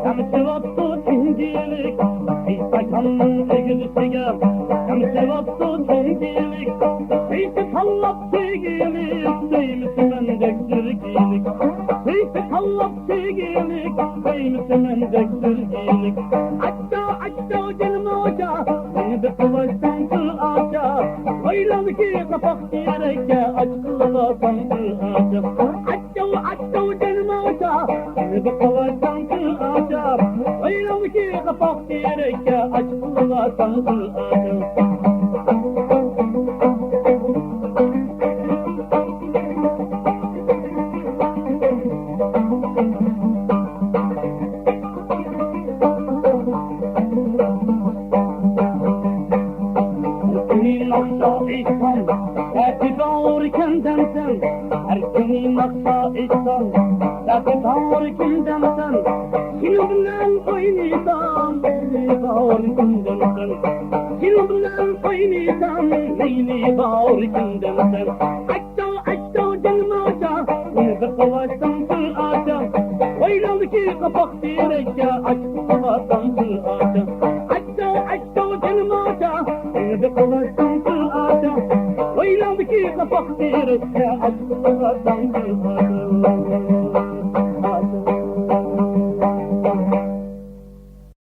Yamsıvattı tengiyelik, Eysa kanın egilisiga. Yamsıvattı tengiyelik, Eysa kallap tegiyelik, Değmisi mendek sürgiyelik. Eysa kallap tegiyelik, Değmisi mendek sürgiyelik. Açta canım hoca, beni bir kıvaçtan kıl ağaca. Oylan ki kapak diyerek, aç kılasan kıl ağaca. Açta canım hoca, beni bir kıvaçtan kıl ağaca. Oylan ki kapak diyerek, aç kılasan kıl ağaca. Erkenin aksa ihsan, Zaten bağır kimdensen, Senin bilen oynaysan, Neyli bağır kimdensen, Senin bilen oynaysan, Neyli bağır kimdensen. Açta canım ağaca, Beni bir kavaştan tır ağaca. Oylandı ki kapak direkçe, Aç kavaştan tır ağaca. Açta canım ağaca, Beni bir kavaştan tır ağaca. Oylandı ki kapak direkçe, Aç kavaştan